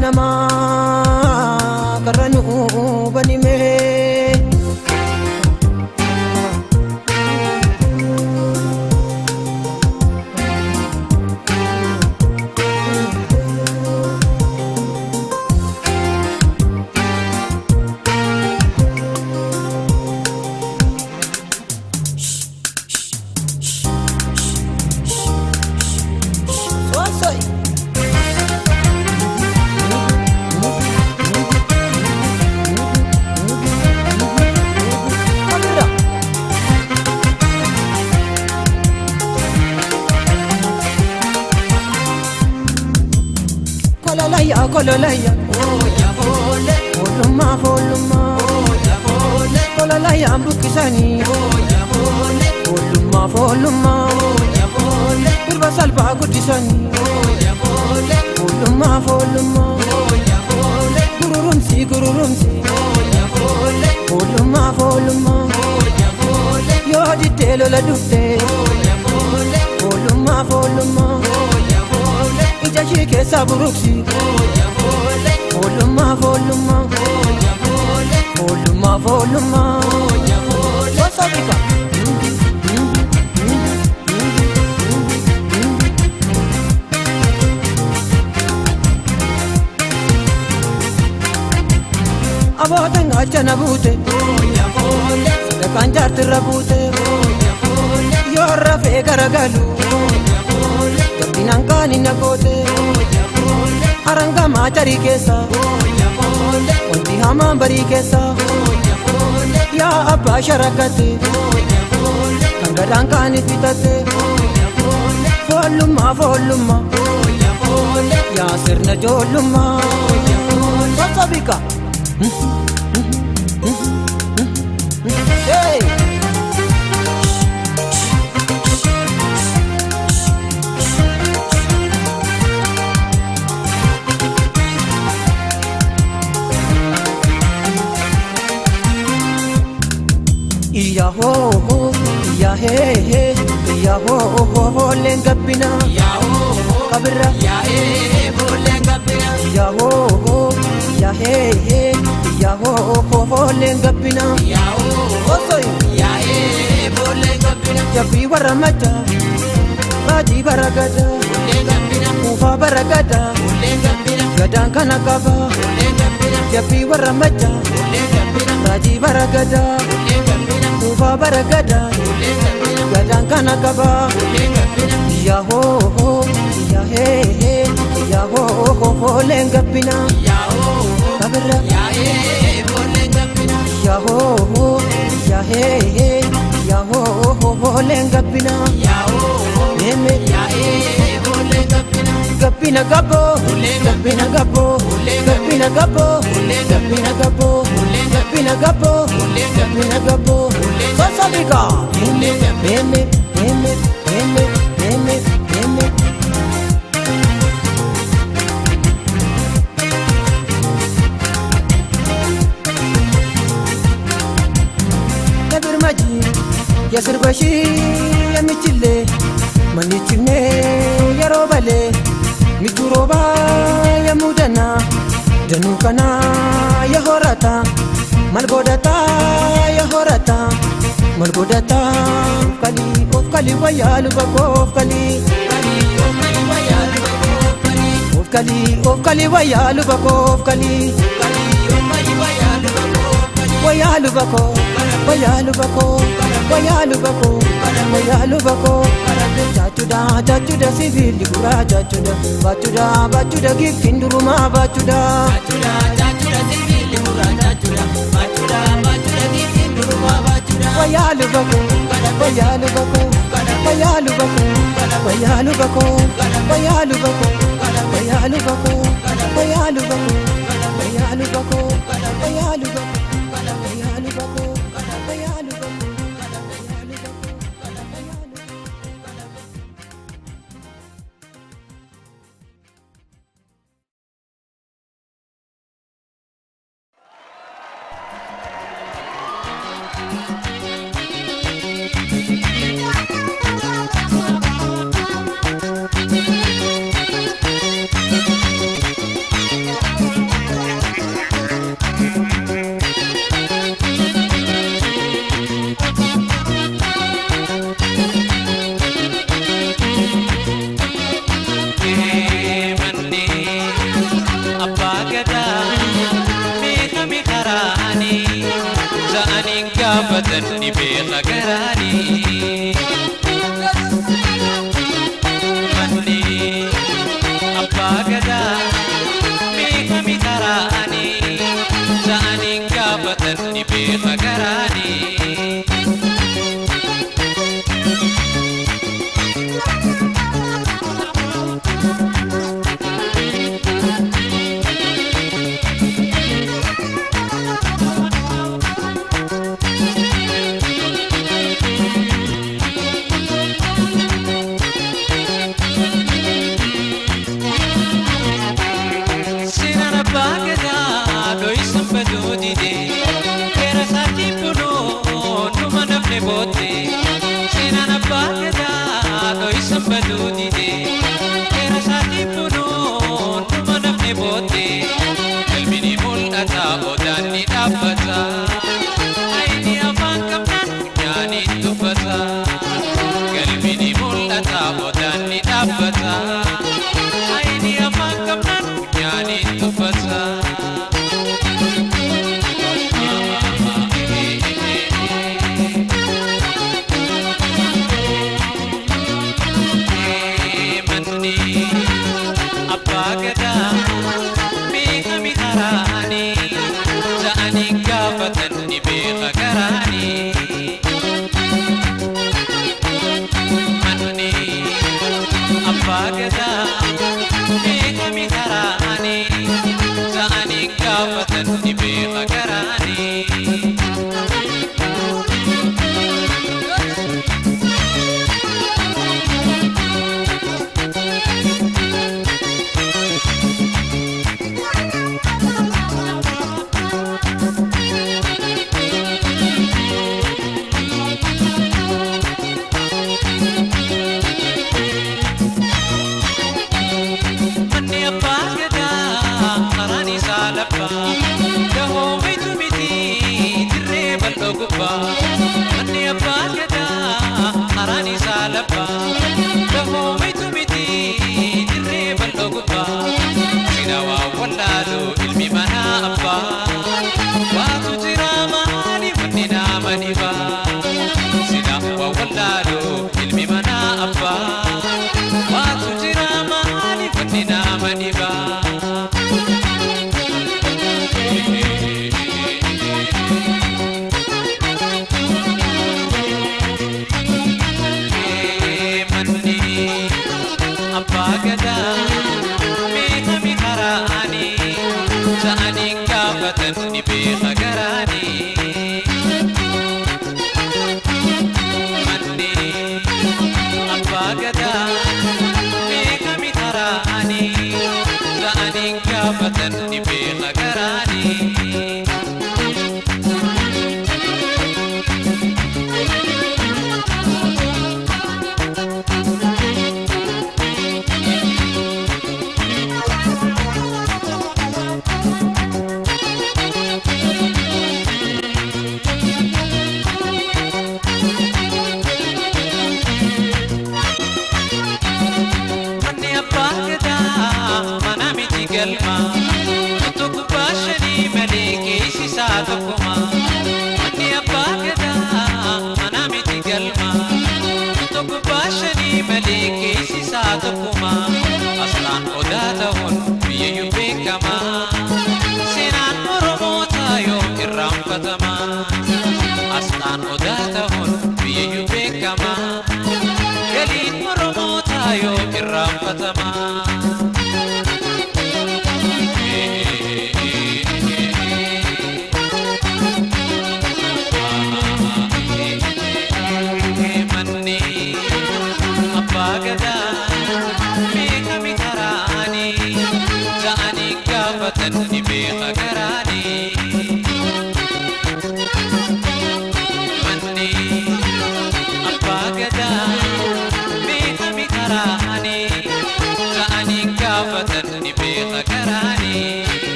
nama karanu banime kololaya oya fole foluma foluma oya fole kololaya mbukisani oya fole foluma foluma oya fole kurba salba gudisani oya fole foluma foluma oya fole gururumsi oya fole foluma foluma oya fole yodi telo la dufte oya fole foluma foluma oya fole ijashi ke saburuksi Voluma, voluma, oya vole. Voluma, voluma, oya vole. What's up, Vika? Abotanga chana bute, oya vole. De kanjar tirabute, oya vole. Yorra fe garagalu, oya vole. Jabinankani nakote, oya vole. Aranga machari kesa, oya vole. Wanti hama bari kesa, oya vole. Ya abba sharakate, oya vole. Kangadankani fitate, oya vole. Voluma, voluma, oya vole. Ya sirna joluma, oya vole. What's up, Vika? Hey! Ya ho ho, ya he he, ya ho ho lengapina. Ya ho ho, kabira. Ya he ho lengapina. Ya ho ho, ya he he, ya ho ho lengapina. Ya ho ho, ya he ho lengapina. Jabi waramata, baji baragada. Lengapina. Ufa baragada. Lengapina. Gadang kana kaba. Lengapina. Jabi waramata. Lengapina. Baji baragada. Ufa baragada, gadang kana kaba. Ya ho ho, ya he he, ya ho ho lengapina. Ya ho kabira, ya he ho lengapina. Ya ho ho, ya he he, ya ho ho lengapina. Ya ho neme, ya he ho lengapina. Gapina gabo, gapina gabo, gapina gabo, gapina gabo, gapina gabo, gapina gabo. Sasabika, meme, meme, meme, meme, meme, meme. Kabir maji, yasir bashi, yamichile, manichine, yarobale, mituroba, yamudana, danukana, yahorata, malgodata, yahorata. Malgodata, ofkali wayalu bako, ofkali wayalu bako, ofkali wayalu bako, wayalu bako, wayalu bako, wayalu bako, wayalu bako. Jachuda sivili gura jachuda gifinduruma bachuda sivili gura jachuda gifinduruma bachuda. Wayalu bako, wayalu bako, wayalu bako, wayalu bako, wayalu bako, wayalu bako, wayalu bako, wayalu bako, wayalu bako. gadaa beekame karaanii ja'aniin gaafatan ni beeka garaanii manni abbaa gadaa beekame karaanii ja'aniin gaafatan ni beeka garaanii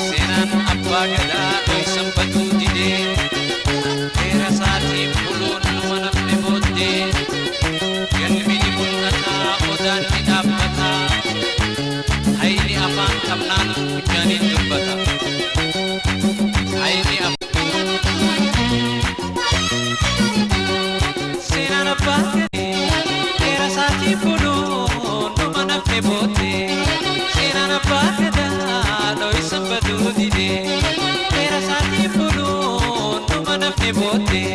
Sirga Gadaa Qabinsa didee Wadeesaa buluun nama nafne booddee galmi saatii fuudhuun dhuma nafne booddee seenaan abbaa gadaa dho'isan baduu didee seera saatii fuudhuun dhuma nafne booddee